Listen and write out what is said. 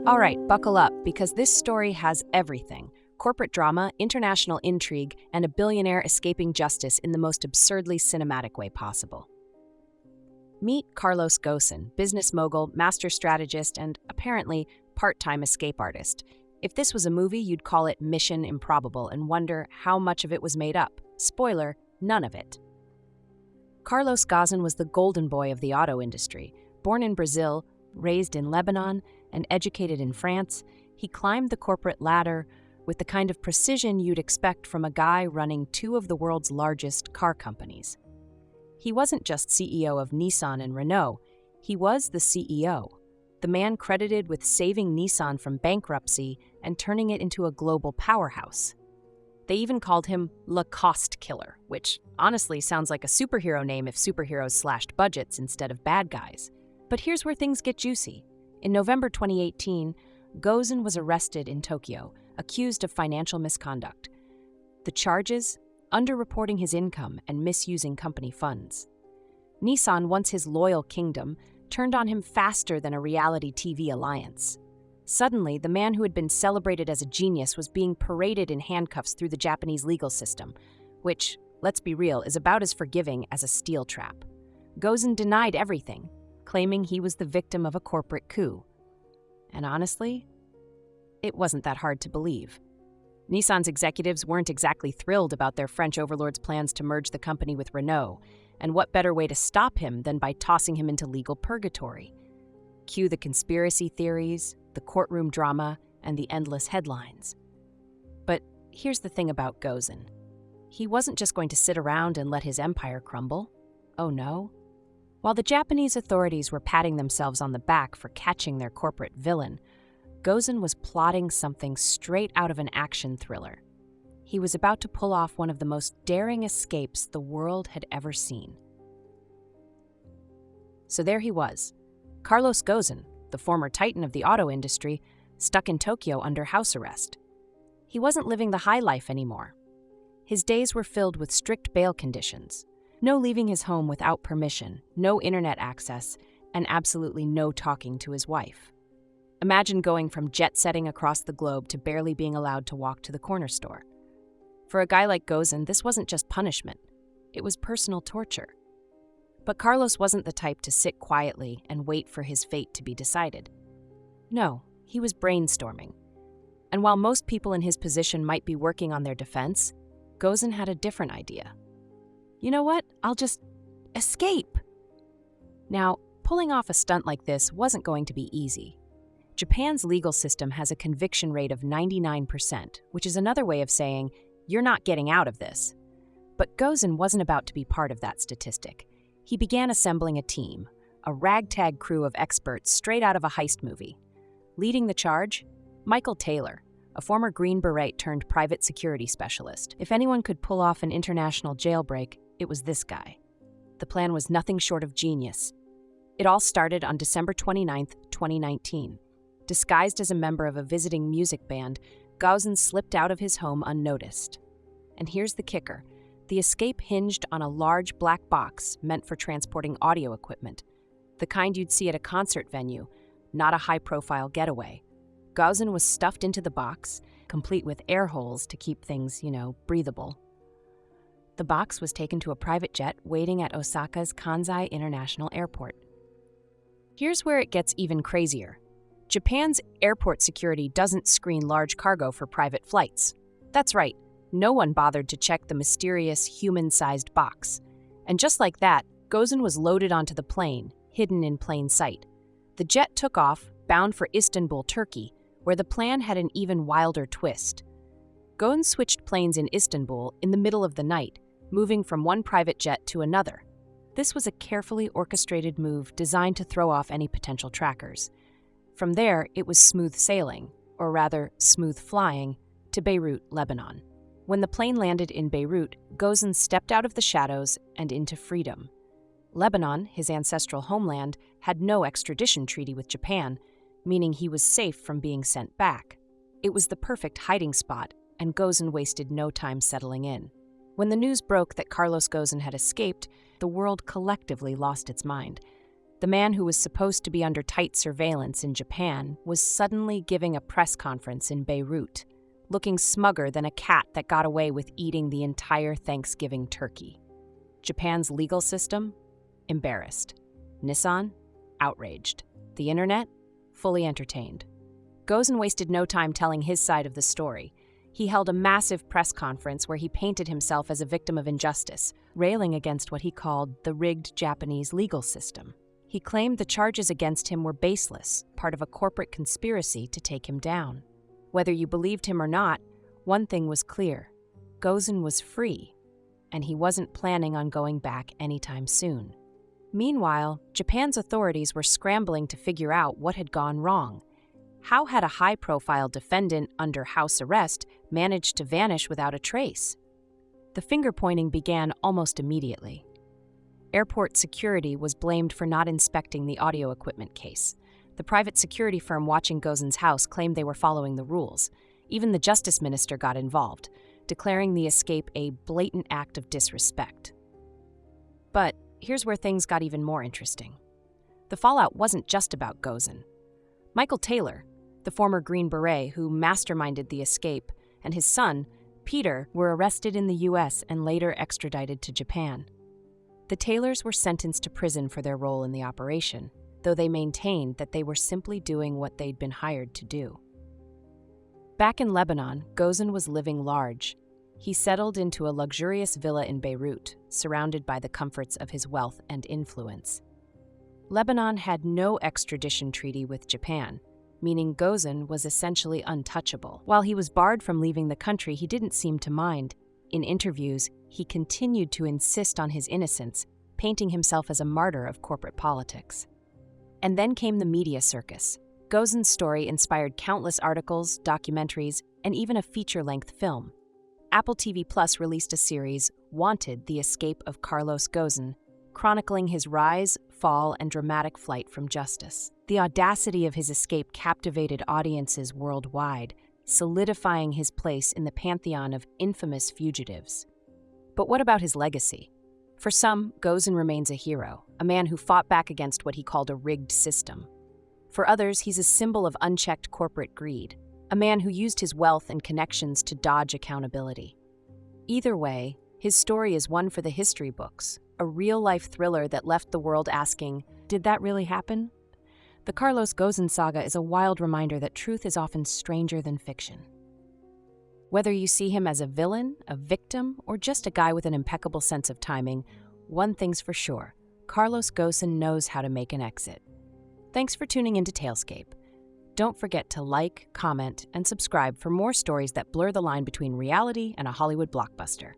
All right, buckle up, because this story has everything: corporate drama, international intrigue, and a billionaire escaping justice in the most absurdly cinematic way possible. Meet Carlos Ghosn, business mogul, master strategist, and, apparently, part-time escape artist. If this was a movie, you'd call it Mission Improbable and wonder how much of it was made up. Spoiler, none of it. Carlos Ghosn was the golden boy of the auto industry. Born in Brazil, raised in Lebanon, and educated in France, he climbed the corporate ladder with the kind of precision you'd expect from a guy running two of the world's largest car companies. He wasn't just CEO of Nissan and Renault, he was the CEO, the man credited with saving Nissan from bankruptcy and turning it into a global powerhouse. They even called him Le Cost Killer, which honestly sounds like a superhero name if superheroes slashed budgets instead of bad guys. But here's where things get juicy. In November 2018, Ghosn was arrested in Tokyo, accused of financial misconduct. The charges? Underreporting his income and misusing company funds. Nissan, once his loyal kingdom, turned on him faster than a reality TV alliance. Suddenly, the man who had been celebrated as a genius was being paraded in handcuffs through the Japanese legal system, which, let's be real, is about as forgiving as a steel trap. Ghosn denied everything, claiming he was the victim of a corporate coup. And honestly, it wasn't that hard to believe. Nissan's executives weren't exactly thrilled about their French overlord's plans to merge the company with Renault, and what better way to stop him than by tossing him into legal purgatory? Cue the conspiracy theories, the courtroom drama, and the endless headlines. But here's the thing about Ghosn. He wasn't just going to sit around and let his empire crumble. Oh no. While the Japanese authorities were patting themselves on the back for catching their corporate villain, Ghosn was plotting something straight out of an action thriller. He was about to pull off one of the most daring escapes the world had ever seen. So there he was, Carlos Ghosn, the former titan of the auto industry, stuck in Tokyo under house arrest. He wasn't living the high life anymore. His days were filled with strict bail conditions. No leaving his home without permission, no internet access, and absolutely no talking to his wife. Imagine going from jet-setting across the globe to barely being allowed to walk to the corner store. For a guy like Ghosn, this wasn't just punishment. It was personal torture. But Carlos wasn't the type to sit quietly and wait for his fate to be decided. No, he was brainstorming. And while most people in his position might be working on their defense, Ghosn had a different idea. You know what? I'll just escape. Now, pulling off a stunt like this wasn't going to be easy. Japan's legal system has a conviction rate of 99%, which is another way of saying, you're not getting out of this. But Ghosn wasn't about to be part of that statistic. He began assembling a team, a ragtag crew of experts straight out of a heist movie. Leading the charge, Michael Taylor, a former Green Beret turned private security specialist. If anyone could pull off an international jailbreak, it was this guy. The plan was nothing short of genius. It all started on December 29, 2019. Disguised as a member of a visiting music band, Ghosn slipped out of his home unnoticed. And here's the kicker. The escape hinged on a large black box meant for transporting audio equipment, the kind you'd see at a concert venue, not a high-profile getaway. Ghosn was stuffed into the box, complete with air holes to keep things, breathable. The box was taken to a private jet waiting at Osaka's Kansai International Airport. Here's where it gets even crazier. Japan's airport security doesn't screen large cargo for private flights. That's right, no one bothered to check the mysterious human-sized box. And just like that, Ghosn was loaded onto the plane, hidden in plain sight. The jet took off, bound for Istanbul, Turkey, where the plan had an even wilder twist. Ghosn switched planes in Istanbul in the middle of the night, moving from one private jet to another. This was a carefully orchestrated move designed to throw off any potential trackers. From there, it was smooth sailing, or rather, smooth flying, to Beirut, Lebanon. When the plane landed in Beirut, Ghosn stepped out of the shadows and into freedom. Lebanon, his ancestral homeland, had no extradition treaty with Japan, meaning he was safe from being sent back. It was the perfect hiding spot, and Ghosn wasted no time settling in. When the news broke that Carlos Ghosn had escaped, the world collectively lost its mind. The man who was supposed to be under tight surveillance in Japan was suddenly giving a press conference in Beirut, looking smugger than a cat that got away with eating the entire Thanksgiving turkey. Japan's legal system? Embarrassed. Nissan? Outraged. The internet? Fully entertained. Ghosn wasted no time telling his side of the story. He held a massive press conference where he painted himself as a victim of injustice, railing against what he called the rigged Japanese legal system. He claimed the charges against him were baseless, part of a corporate conspiracy to take him down. Whether you believed him or not, one thing was clear. Ghosn was free, and he wasn't planning on going back anytime soon. Meanwhile, Japan's authorities were scrambling to figure out what had gone wrong. How had a high-profile defendant under house arrest managed to vanish without a trace? The finger-pointing began almost immediately. Airport security was blamed for not inspecting the audio equipment case. The private security firm watching Ghosn's house claimed they were following the rules. Even the justice minister got involved, declaring the escape a blatant act of disrespect. But here's where things got even more interesting. The fallout wasn't just about Ghosn. Michael Taylor, the former Green Beret who masterminded the escape, and his son, Peter, were arrested in the U.S. and later extradited to Japan. The Taylors were sentenced to prison for their role in the operation, though they maintained that they were simply doing what they'd been hired to do. Back in Lebanon, Ghosn was living large. He settled into a luxurious villa in Beirut, surrounded by the comforts of his wealth and influence. Lebanon had no extradition treaty with Japan, meaning Ghosn was essentially untouchable. While he was barred from leaving the country, he didn't seem to mind. In interviews, he continued to insist on his innocence, painting himself as a martyr of corporate politics. And then came the media circus. Ghosn's story inspired countless articles, documentaries, and even a feature-length film. Apple TV Plus released a series, Wanted: The Escape of Carlos Ghosn, chronicling his rise, fall, and dramatic flight from justice. The audacity of his escape captivated audiences worldwide, solidifying his place in the pantheon of infamous fugitives. But what about his legacy? For some, Ghosn remains a hero, a man who fought back against what he called a rigged system. For others, he's a symbol of unchecked corporate greed, a man who used his wealth and connections to dodge accountability. Either way, his story is one for the history books, a real-life thriller that left the world asking, did that really happen? The Carlos Ghosn saga is a wild reminder that truth is often stranger than fiction. Whether you see him as a villain, a victim, or just a guy with an impeccable sense of timing, one thing's for sure, Carlos Ghosn knows how to make an exit. Thanks for tuning into Talescape. Don't forget to like, comment, and subscribe for more stories that blur the line between reality and a Hollywood blockbuster.